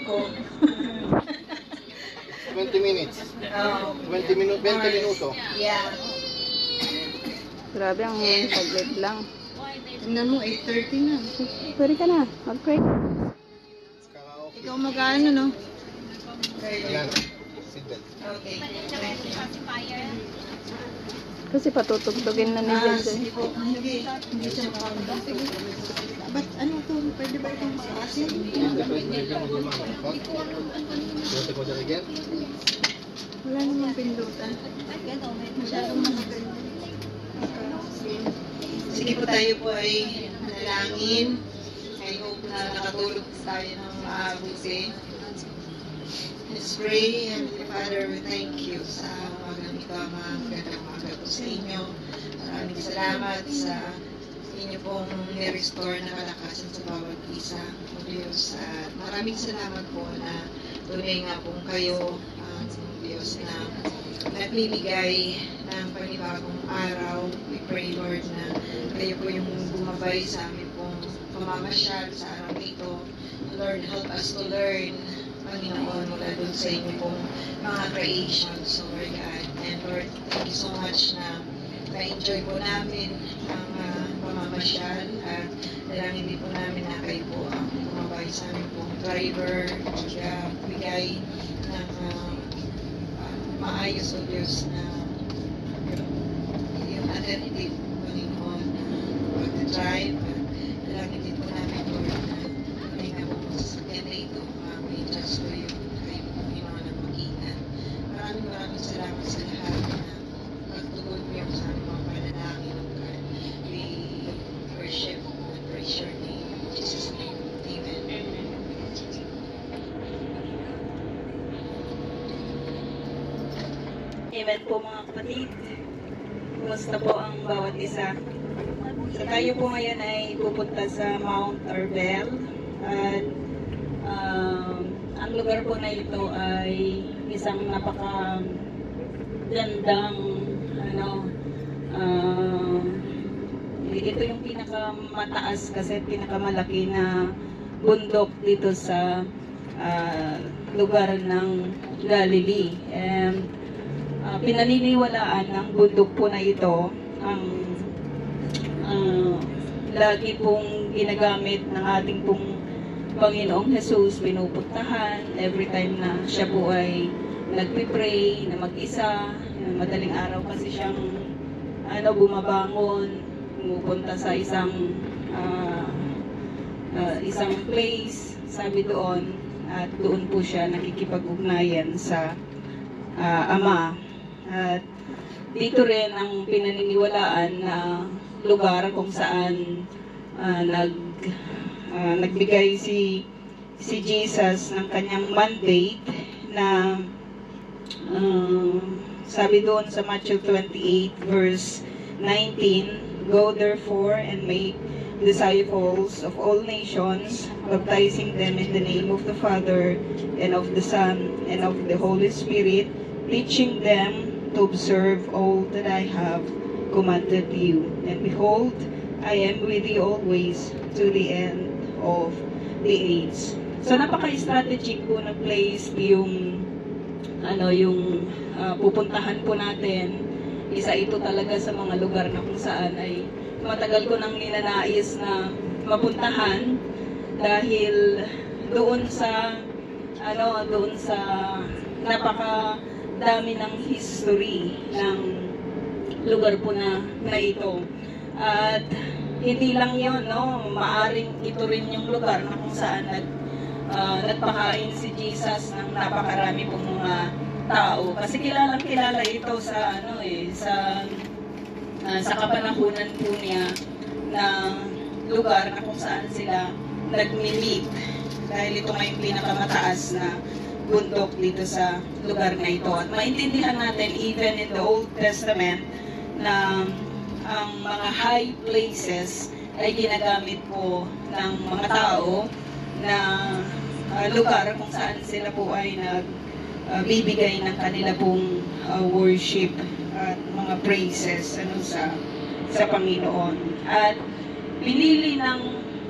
ko. 20 minutes. 20 minuto. Yeah. Grabe, ang saglit lang. Tingnan mo, 8:30 na. Pwede ka na, mag-pray. Karaoke. Ikaw mag-ano, no? Ayan. Seatbelt. Okay. Kasi patutugtugin na ni Jensen. Sige po. Hindi siya makakanda. Ba't ano to? Pwede ba itong maasin? Buti ko dyan again. Wala namang pindutan. Masyadong mahal. Sige po, tayo po ay manalangin. I hope na nakatulog tayo ng maabuti. Let's pray. Heavenly Father, we thank you sa umagang ito, magandang umaga po sa inyo. Maraming salamat sa inyo pong ni-restore na kalakasan sa bawat isa, o Diyos. At maraming salamat po na tunay nga pong kayo, Diyos, na nagbibigay ng panibagong araw. We pray, Lord, na kayo po yung bumabay sa amin pong pamamasyal sa araw ito. Lord, help us to learn, Panginoon, mula dun sa inyo pong mga creations, Lord God. And Lord, thank you so much na na-enjoy po namin ang pamamasyal at dalangin din po namin na kayo po ang bumabay sa amin pong driver, bigay ng maayos o Diyos na yung attentive, Panginoon, na pag-drive. Dalangin din po namin, Lord, na tunay na po sa sakyan na ito, may just po yung kayo, Panginoon, ang mag-ingat. Maraming salamat sa lahat na pagtugon mo yung sa aming mga panalangin. We worship and praise your name. In Jesus' name, Amen. Amen po mga kapatid. Kumusta po ang bawat isa? So tayo po ngayon ay pupunta sa Mount Arbel. At ang lugar po na ito ay isang napakagandang ito yung pinakamataas kasi pinakamalaki na bundok dito sa lugar ng Galilee. And pinaniniwalaan ng bundok po na ito ang lagi pong ginagamit ng ating pong Panginoong Jesus, pinupuntahan every time na siya po ay nagpipray na mag-isa. Madaling araw kasi siyang bumabangon, pumupunta sa isang place, sabi doon, at doon po siya nakikipag-ugnayan sa Ama. At dito rin ang pinaniniwalaan na lugar kung saan nagbigay si Jesus ng kanyang mandate na sabi doon sa Matthew 28 verse 19, "Go therefore and make disciples of all nations, baptizing them in the name of the Father and of the Son and of the Holy Spirit, teaching them to observe all that I have commanded you. And behold, I am with you always to the end of the age." So napaka-strategic po na place yung pupuntahan po natin. Isa ito talaga sa mga lugar na kung saan ay matagal ko nang ninanais na mapuntahan dahil doon sa napakadami ng history ng lugar po na ito. At hindi lang yun, maaring ito rin yung lugar na kung saan nagpakain si Jesus ng napakarami pong mga tao. Kasi kilala ito sa sa kapanahunan po niya na lugar na kung saan sila nagmi-meet. Dahil ito nga yung pinakamataas na bundok dito sa lugar na ito. At maintindihan natin even in the Old Testament na ang mga high places ay ginagamit po ng mga tao na lugar kung saan sila po ay nagbibigay ng kanila pong worship at mga praises sa Panginoon. At pinili ng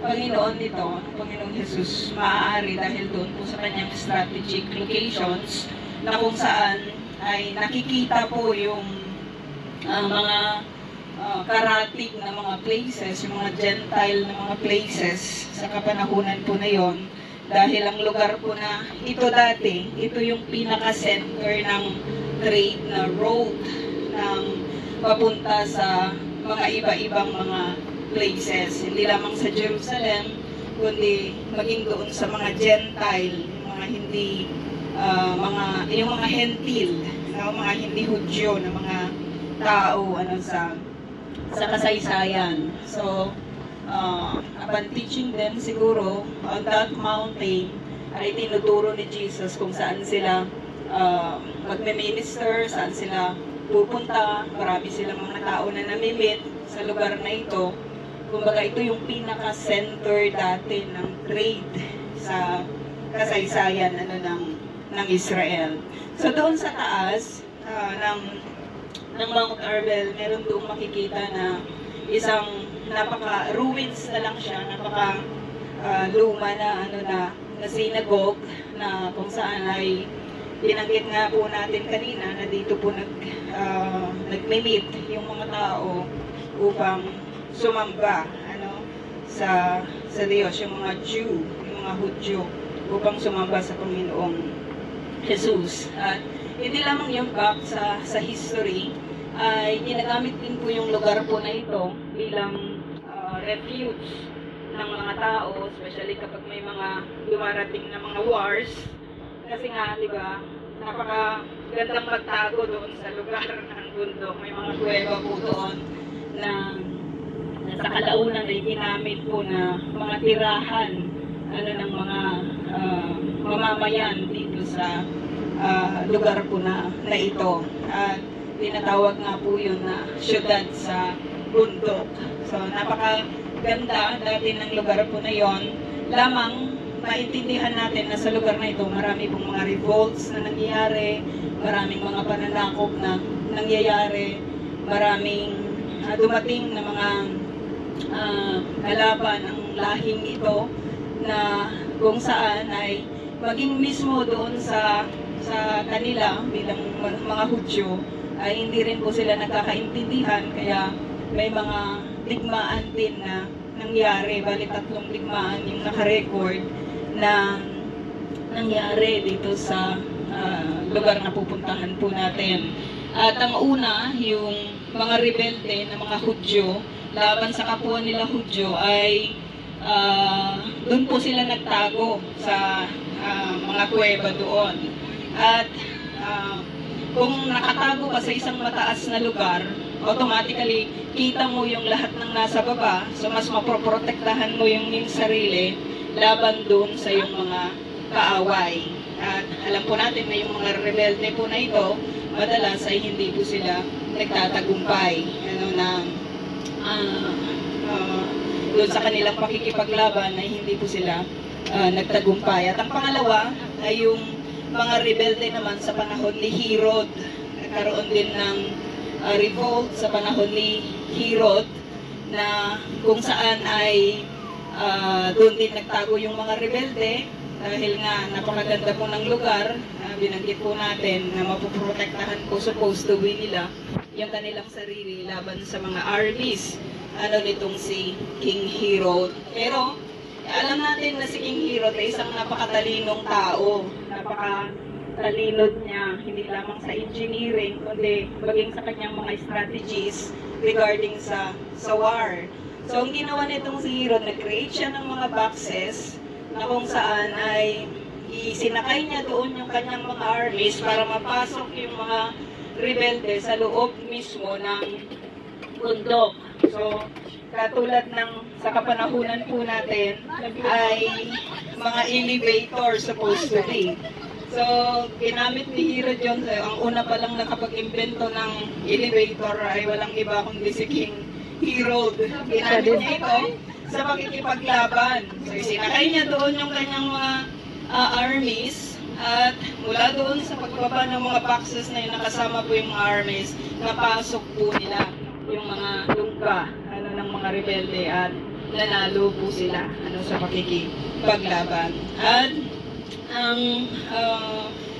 Panginoon nito, Panginoong Jesus, maaari dahil doon po sa kanyang strategic locations na kung saan ay nakikita po yung mga karatig na mga places, yung mga Gentile na mga places sa kapanahunan po na yon. Dahil ang lugar po na ito dati, ito yung pinaka-center ng trade na road ng papunta sa mga iba-ibang mga places. Hindi lamang sa Jerusalem, kundi maging doon sa mga Gentile, yung mga hindi, yung mga Hentil, mga hindi Hudyo na mga tao sa kasaysayan. So, upon teaching them siguro on that mountain ay tinuturo ni Jesus kung saan sila magme-minister, saan sila pupunta. Marami silang mga tao na namimit sa lugar na ito. Kumbaga ito yung pinaka-center dati ng trade sa kasaysayan ng Israel. So doon sa taas ng Mount Arbel, meron doong makikita na isang ruins na lang siya, luma na na synagogue na kung saan ay binanggit nga po natin kanina na dito po nagme-meet yung mga tao upang sumamba sa Diyos, yung mga Jew, yung mga Hudyo, upang sumamba sa Panginoong Jesus. At hindi lamang yung back sa history, ay ginagamit din po yung lugar po na ito bilang refuge ng mga tao, especially kapag may mga dumarating na mga wars. Kasi nga, di ba, napakagandang magtago doon sa lugar ng bundok. May mga kuweba po doon na sa kalaunan ay ginamit po na mga tirahan ng mga mamamayan dito sa lugar po na ito. At tinatawag nga po yun na syudad sa bundok. So napakaganda dati ng lugar po na yon. Lamang maintindihan natin na sa lugar na ito marami pong mga revolts na nangyayari, maraming mga pananakop na nangyayari, maraming dumating na mga kalaban ang lahing ito na kung saan ay maging mismo doon sa kanila bilang mga Hudyo ay hindi rin po sila nagkakaintindihan, kaya may mga digmaan din na nangyari. Bali 3 digmaan yung nakarecord na nangyari dito sa lugar na pupuntahan po natin. At ang una, yung mga rebelde na mga Hudyo laban sa kapwa nila Hudyo ay doon po sila nagtago sa mga kuweba doon. At kung nakatago ka sa isang mataas na lugar, automatically kita mo yung lahat ng nasa baba, so mas maproprotektahan mo yung sarili laban doon sa yung mga kaaway. At alam po natin na yung mga rebelde po na ito, madalas ay hindi po sila nagtatagumpay doon sa kanilang pakikipaglaban ay hindi po sila nagtagumpay. At ang pangalawa ay yung mga rebelde naman sa panahon ni Herod. Nagkaroon din ng revolt sa panahon ni Herod na kung saan ay doon din nagtago yung mga rebelde dahil nga napakaganda po ng lugar. Binanggit po natin na mapoprotektahan po supposed to be nila yung kanilang sarili laban sa mga armies nitong si King Herod. Pero alam natin na si King Herod ay isang napakatalinong tao. Napakatalinod niya, hindi lamang sa engineering, kundi maging sa kanyang mga strategies regarding sa war. So, ang ginawa nitong si Herod, nag-create siya ng mga boxes na kung saan ay isinakay niya doon yung kanyang mga armies para mapasok yung mga rebelde sa loob mismo ng bundok. So, katulad ng sa kapanahunan po natin ay mga elevator supposed to be. So, ginamit ni Herod yun. Ang una pa lang nakapag-invento ng elevator ay walang iba kundi si King Herod. Ginamit niya ito sa pakikipaglaban. So, isinakay niya doon yung kanyang mga armies at mula doon sa pagbaba ng mga boxes na yun nakasama po yung mga armies, napasok po nila yung mga lungga ng mga rebelde at nanalo po sila sa pakikipaglaban. At ang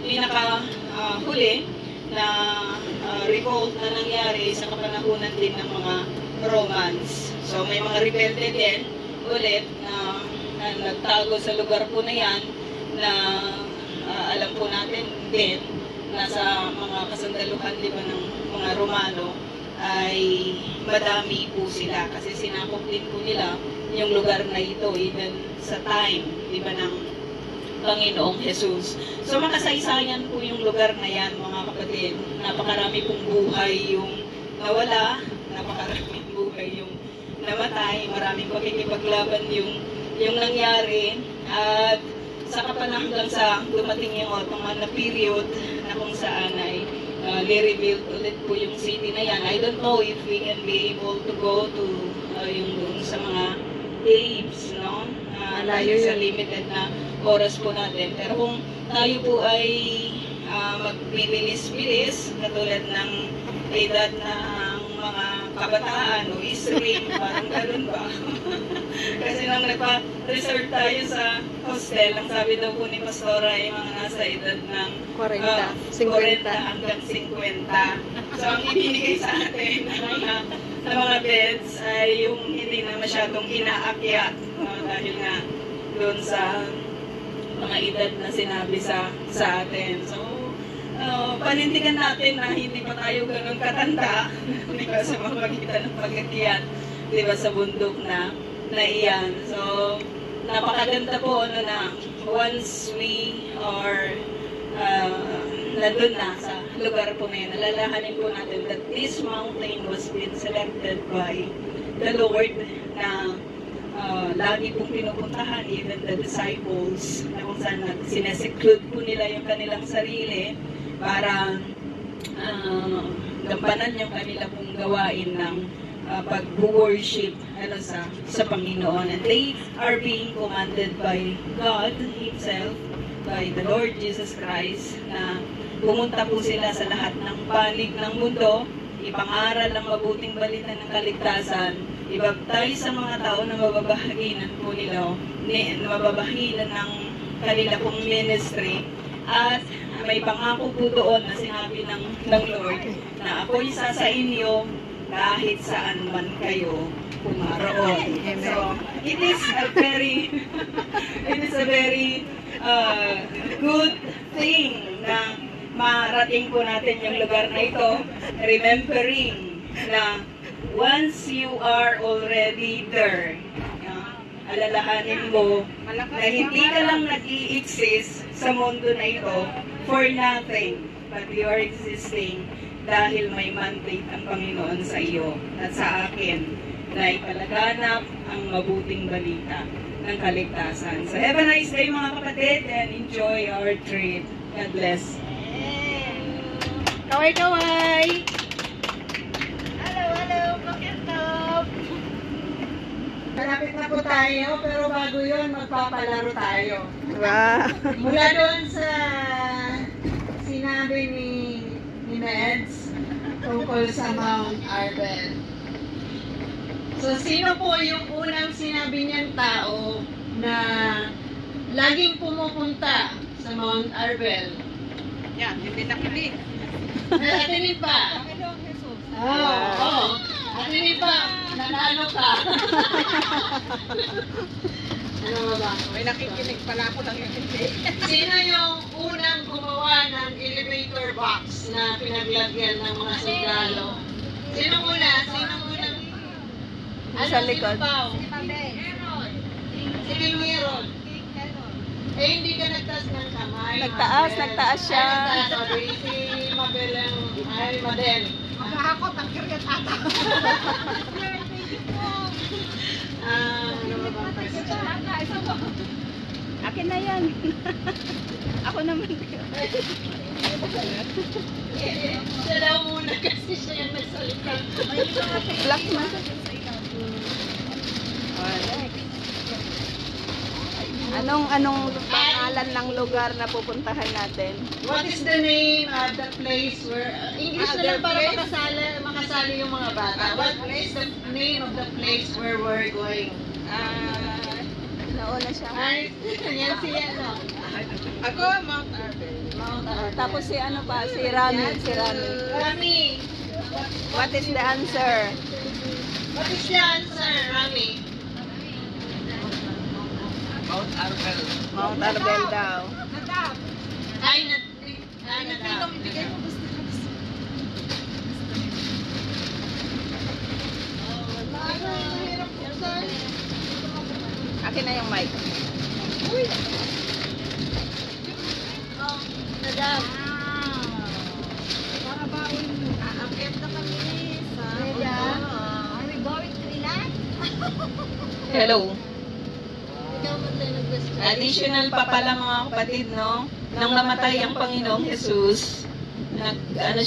pinaka-huli na revolt na nangyari sa kapanahunan din ng mga Romans. So may mga rebelde din ulit na nagtago sa lugar po na yan na alam po natin din nasa mga kasandaluhan di ba ng mga Romano ay madami po sila kasi sinakop din po nila yung lugar na ito even sa time di ba ng Panginoong Jesus. So makasaysayan po yung lugar na yan mga kapatid. Napakarami pong buhay yung nawala, napakaraming buhay yung namatay, maraming pakikipaglaban yung nangyari at sa kapanahon sa dumating yung Ottoman na period na kung saan ay ni-rebuild ulit po yung city na yan. I don't know if we can be able to go to yung doon sa mga caves, no? Dahil sa limited na oras po natin. Pero kung tayo po ay magbibilis-bilis, katulad ng edad ng mga kabataan o isrim, parang ganun ba? Kasi nang nagpa-reserve tayo sa hostel, ang sabi daw po ni Pastora ay mga nasa edad ng 40 hanggang 50. So ang ibinigay sa atin ng mga beds ay yung hindi na masyadong inaakyat dahil nga doon sa mga edad na sinabi sa atin. So, panindigan natin na hindi pa tayo ganun katanda di ba, sa pamagitan ng pag-akyat di ba, sa bundok na iyan. So, napakaganda po na once we are nandun na sa lugar po na yun, nalalahanin po natin that this mountain was been selected by the Lord na lagi pong pinupuntahan even the disciples na kung saan sineseclude po nila yung kanilang sarili para gampanan yung kanila pong gawain ng pag-worship sa Panginoon. And they are being commanded by God Himself, by the Lord Jesus Christ, na pumunta po sila sa lahat ng panig ng mundo, ipangaral ang mabuting balita ng kaligtasan, ibabtay sa mga tao na mababahaginan po nila, mababahinan ng kanila pong ministry, at may pangako po doon na sinabi ng Lord na ako'y sa inyo kahit saan man kayo pumaroon. So, it is a very good thing na marating po natin yung lugar na ito, remembering na once you are already there, alalahanin mo na hindi ka lang nag-i-exist sa mundo na ito for nothing, but you are existing dahil may mandate ang Panginoon sa iyo at sa akin na ipalaganap ang mabuting balita ng kaligtasan. So have a nice day mga kapatid and enjoy our trip. God bless. Kaway-kaway! Hello, Pakintop! Malapit na po tayo, pero bago yun, magpapalaro tayo. Wow. Mula doon sa sinabi ni Meds tungkol sa Mount Arbel. So, sino po yung unang sinabi niyang tao na laging pumupunta sa Mount Arbel? Yan, hindi nakinig. Atinin pa. Oo. Atinin pa. Nanalo ka. Ano ba? May nakikinig pala ako ng hindi. Sino yung unang gumawa ng elevator box na pinaglagyan ng mga sundalo? Sino una? Sino unang? Sa likod. Si King Herod. Eh, hindi ka nagtaas ng kamay. Nagtaas siya. Sabi si Mabel ay Madel. Maghahakot ang kiryat ata. Ano ba ba? Akin na yan. Ako naman. Siya daw muna kasi siya yung nagsalita. Black na. Anong pangalan ng lugar na pupuntahan natin? What is the name of the place where... English na lang para makasali yung mga bata. What is the name of the place where we're going Nauna siya. Ay, yan si ano. Ako, Mount Arbel. Tapos si ano pa, si Rami. Si Rami. Rami, What is the answer? what is the answer, Rami? Mount Arbel. Mount Arbel daw. Nadab. Ay, nadab. Ibigay mo gusto. Akin na yung mic. Nadab. Para baon mo. Aakyat na kami sa... Are we going to relax? Hello. Ikaw magtayo nag-question. Additional pa pala mga kapatid, no? Nang namatay ang Panginoong Jesus, hinanap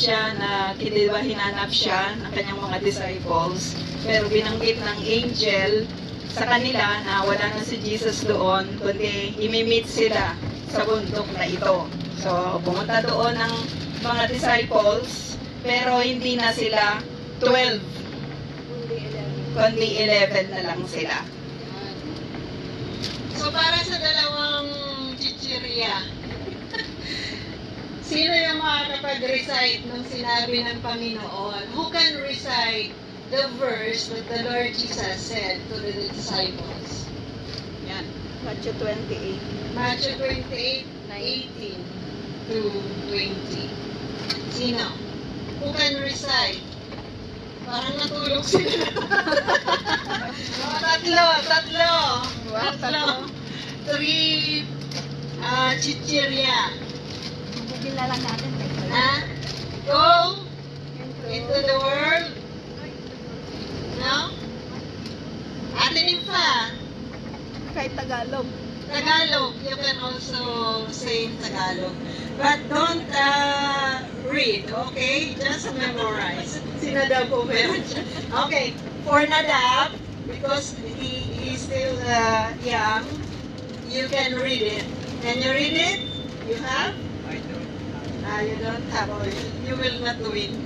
siya ng kanyang mga disciples. Pero binanggit ng angel sa kanila na wala na si Jesus doon, kundi imimit sila sa bundok na ito. So, pumunta doon ng mga disciples, pero hindi na sila 12, kundi 11 na lang sila. So, para sa dalawang chichirya, sino yung makakapag-recite nung sinabi ng Panginoon? Who can recite the verse that the Lord Jesus said to the disciples? Yan. Matthew 28. Matthew 28, 18 to 20. Sino? Who can recite? Parang natulog sila. Tatlo. Three chichirya. Bugin na lang natin. Go into the world. No? Ate Nympha, Kahit Tagalog. Tagalog. You can also say in Tagalog. But don't read, okay? Just memorize. Si Nadab po meron siya. Okay, for Nadab, because he is still young, you can read it. Can you read it? You have? You don't have. Oh, you will not win.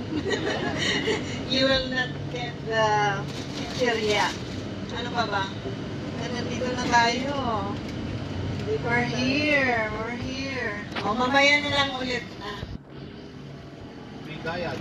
You will not get the criteria. Ano pa ba? Nandito na tayo. We're here. O, mamaya na lang ulit. Bigayad.